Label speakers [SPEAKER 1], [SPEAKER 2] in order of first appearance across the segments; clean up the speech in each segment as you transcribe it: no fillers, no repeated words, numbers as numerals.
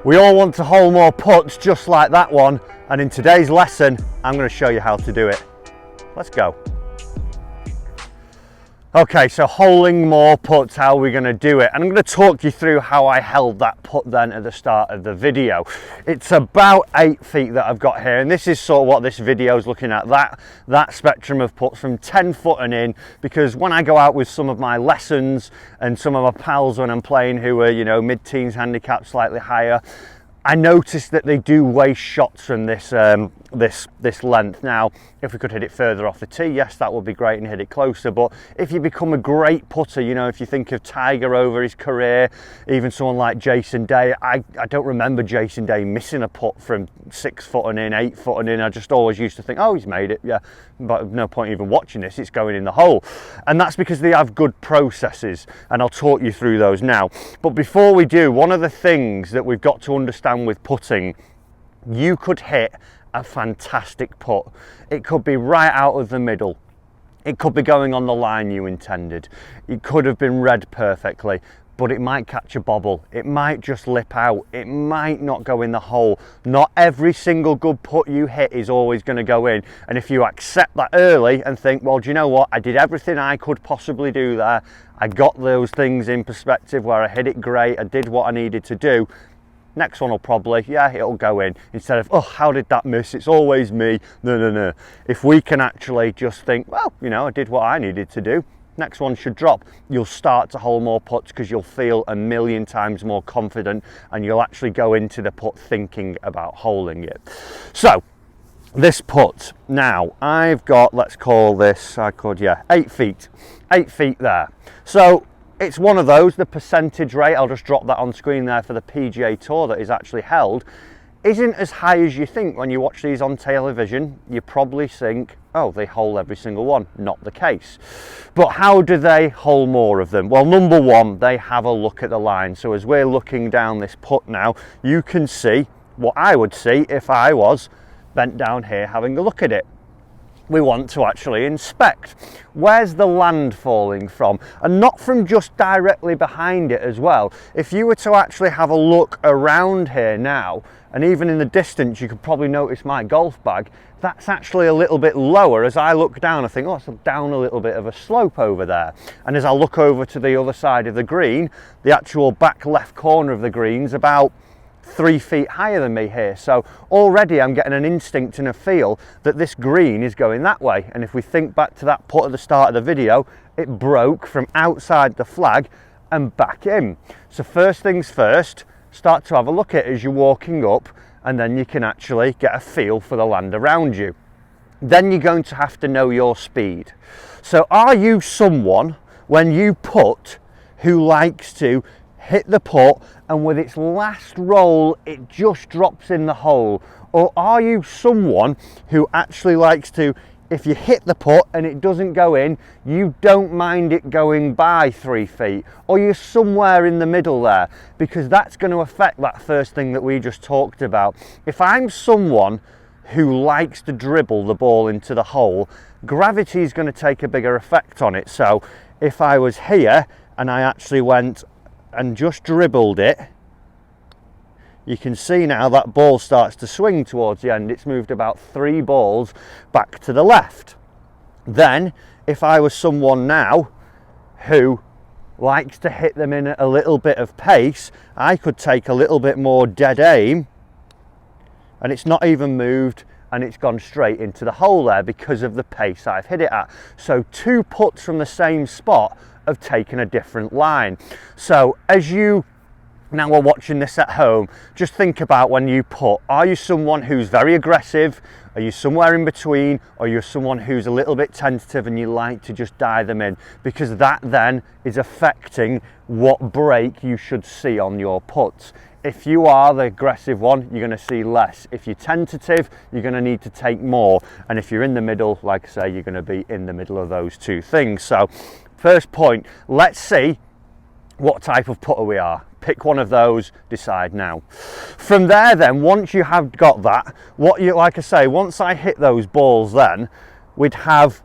[SPEAKER 1] We all want to hole more putts just like that one, and in today's lesson I'm going to show you how to do it. Let's go. Okay, so holing more putts, how are we going to do it? And I'm going to talk you through how I held that putt then at the start of the video. It's about 8 feet that I've got here, and this is sort of what this video is looking at, that spectrum of putts from 10 foot and in, because when I go out with some of my lessons and some of my pals when I'm playing who are, you know, mid-teens handicap, slightly higher, I noticed that they do waste shots from this this length. Now, if we could hit it further off the tee, yes, that would be great, and hit it closer. But if you become a great putter, you know, if you think of Tiger over his career, even someone like Jason Day, I don't remember Jason Day missing a putt from 6 foot and in, 8 foot and in. I just always used to think, oh, he's made it, yeah, but no point even watching this, it's going in the hole. And that's because they have good processes, and I'll talk you through those now. But before we do, one of the things that we've got to understand with putting, you could hit a fantastic putt. It could be right out of the middle. It could be going on the line you intended. It could have been read perfectly, but it might catch a bobble. It might just lip out. It might not go in the hole. Not every single good putt you hit is always going to go in. And if you accept that early and think, well, do you know what? I did everything I could possibly do there. I got those things in perspective where I hit it great. I did what I needed to do. Next one will probably, yeah, it'll go in, instead of, oh, how did that miss? It's always me. No. If we can actually just think, well, you know, I did what I needed to do, next one should drop. You'll start to hole more putts because you'll feel a million times more confident, and you'll actually go into the putt thinking about holing it. So, this putt, now, I've got, let's call this, 8 feet. 8 feet there. So, it's one of those, the percentage rate, I'll just drop that on screen there for the PGA Tour that is actually held, isn't as high as you think when you watch these on television. You probably think, oh, they hole every single one. Not the case. But how do they hole more of them? Well, number one, they have a look at the line. So as we're looking down this putt now, you can see what I would see if I was bent down here having a look at it. We want to actually inspect. Where's the land falling from? And not from just directly behind it as well. If you were to actually have a look around here now, and even in the distance, you could probably notice my golf bag, that's actually a little bit lower. As I look down, I think, oh, it's down a little bit of a slope over there. And as I look over to the other side of the green, the actual back left corner of the green's about 3 feet higher than me here. So already I'm getting an instinct and a feel that this green is going that way. And if we think back to that putt at the start of the video, it broke from outside the flag and back in. So first things first, start to have a look at it as you're walking up, and then you can actually get a feel for the land around you. Then you're going to have to know your speed. So are you someone, when you putt, who likes to hit the putt and with its last roll it just drops in the hole? Or are you someone who actually likes to, if you hit the putt and it doesn't go in, you don't mind it going by 3 feet? Or you're somewhere in the middle there? Because that's going to affect that first thing that we just talked about. If I'm someone who likes to dribble the ball into the hole, gravity is going to take a bigger effect on it. So if I was here and I actually went and just dribbled it, you can see now that ball starts to swing towards the end. It's moved about 3 balls back to the left. Then if I was someone now who likes to hit them in a little bit of pace, I could take a little bit more dead aim, and it's not even moved, and it's gone straight into the hole there because of the pace I've hit it at. So 2 putts from the same spot have taken a different line. So as you now are watching this at home, just think about when you putt. Are you someone who's very aggressive? Are you somewhere in between? Or you're someone who's a little bit tentative and you like to just dive them in? Because that then is affecting what break you should see on your putts. If you are the aggressive one, you're going to see less. If you're tentative, you're going to need to take more. And if you're in the middle, like I say, you're going to be in the middle of those two things. So first point, let's see what type of putter we are. Pick one of those, decide now. From there then, once you have got that, like I say, once I hit those balls then, we'd have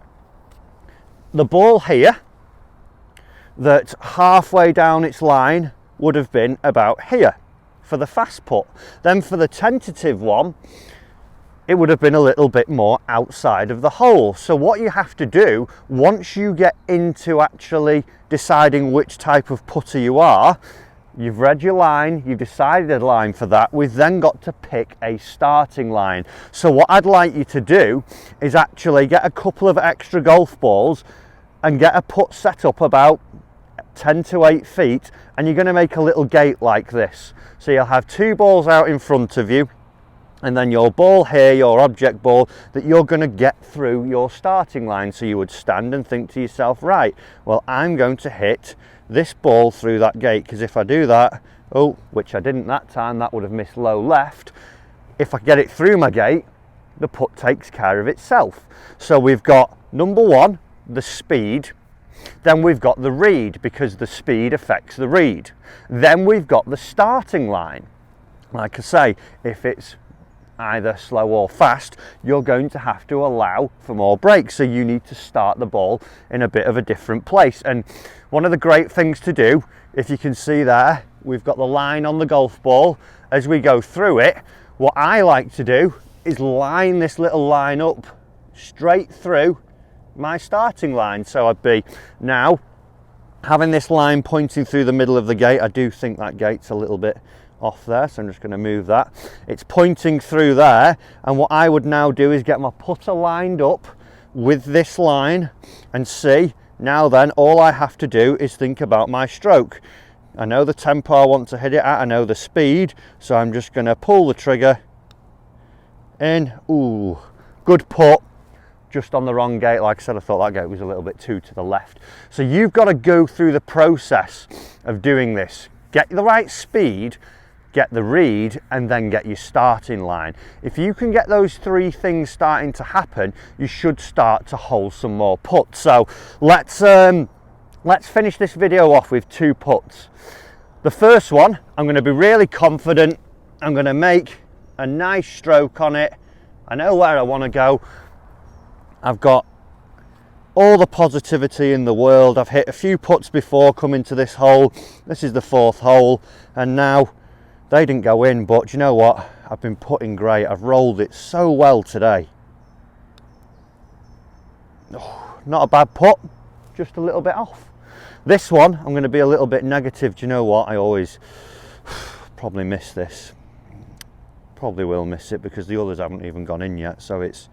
[SPEAKER 1] the ball here that halfway down its line would have been about here. for the fast putt. Then for the tentative one, it would have been a little bit more outside of the hole. So what you have to do, once you get into actually deciding which type of putter you are, you've read your line, you've decided a line for that, we've then got to pick a starting line. So what I'd like you to do is actually get a couple of extra golf balls and get a putt set up about 10 to 8 feet, and you're going to make a little gate like this. So you'll have 2 balls out in front of you, and then your ball here, your object ball, that you're going to get through your starting line. So you would stand and think to yourself, right, well, I'm going to hit this ball through that gate, because if I do that, oh, which I didn't that time, that would have missed low left. If I get it through my gate, the putt takes care of itself. So we've got number 1, the speed. Then we've got the read, because the speed affects the read. Then we've got the starting line. Like I say, if it's either slow or fast, you're going to have to allow for more breaks. So you need to start the ball in a bit of a different place. And one of the great things to do, if you can see there, we've got the line on the golf ball. As we go through it, what I like to do is line this little line up straight through my starting line. So I'd be now having this line pointing through the middle of the gate. I do think that gate's a little bit off there, so I'm just going to move that. It's pointing through there, and what I would now do is get my putter lined up with this line and see, now then all I have to do is think about my stroke. I know the tempo I want to hit it at, I know the speed, so I'm just going to pull the trigger in. Ooh, good putt, just on the wrong gate. Like I said, I thought that gate was a little bit too to the left. So you've got to go through the process of doing this. Get the right speed, get the read, and then get your starting line. If you can get those 3 things starting to happen, you should start to hole some more putts. So let's finish this video off with 2 putts. The first one, I'm going to be really confident. I'm going to make a nice stroke on it. I know where I want to go. I've got all the positivity in the world. I've hit a few putts before coming to this hole. This is the 4th hole, and now they didn't go in, but you know what? I've been putting great. I've rolled it so well today. Oh, not a bad putt, just a little bit off. This one, I'm going to be a little bit negative. Do you know what? I always probably miss this. Probably will miss it because the others haven't even gone in yet, so it's...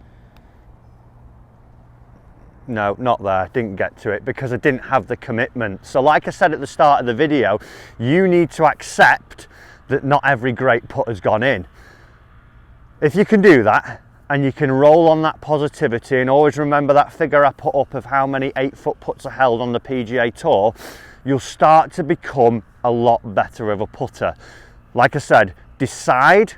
[SPEAKER 1] No, not there, didn't get to it because I didn't have the commitment. So like I said at the start of the video, you need to accept that not every great putt has gone in. If you can do that, and you can roll on that positivity, and always remember that figure I put up of how many 8-foot putts are held on the PGA Tour, you'll start to become a lot better of a putter. Like I said, decide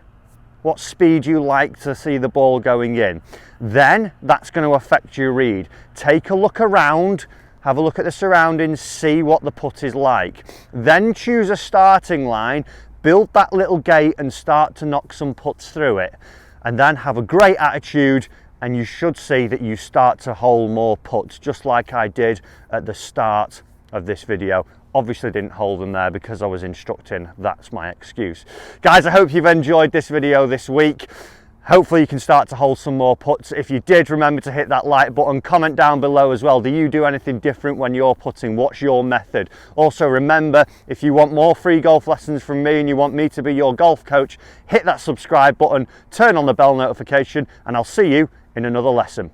[SPEAKER 1] what speed you like to see the ball going in. Then that's going to affect your read. Take a look around, have a look at the surroundings, see what the putt is like. Then choose a starting line, build that little gate and start to knock some putts through it. And then have a great attitude, and you should see that you start to hole more putts, just like I did at the start of this video. Obviously didn't hold them there because I was instructing. That's my excuse. Guys, I hope you've enjoyed this video this week. Hopefully you can start to hold some more putts. If you did, remember to hit that like button. Comment down below as well. Do you do anything different when you're putting? What's your method? Also remember, if you want more free golf lessons from me and you want me to be your golf coach, hit that subscribe button, turn on the bell notification, and I'll see you in another lesson.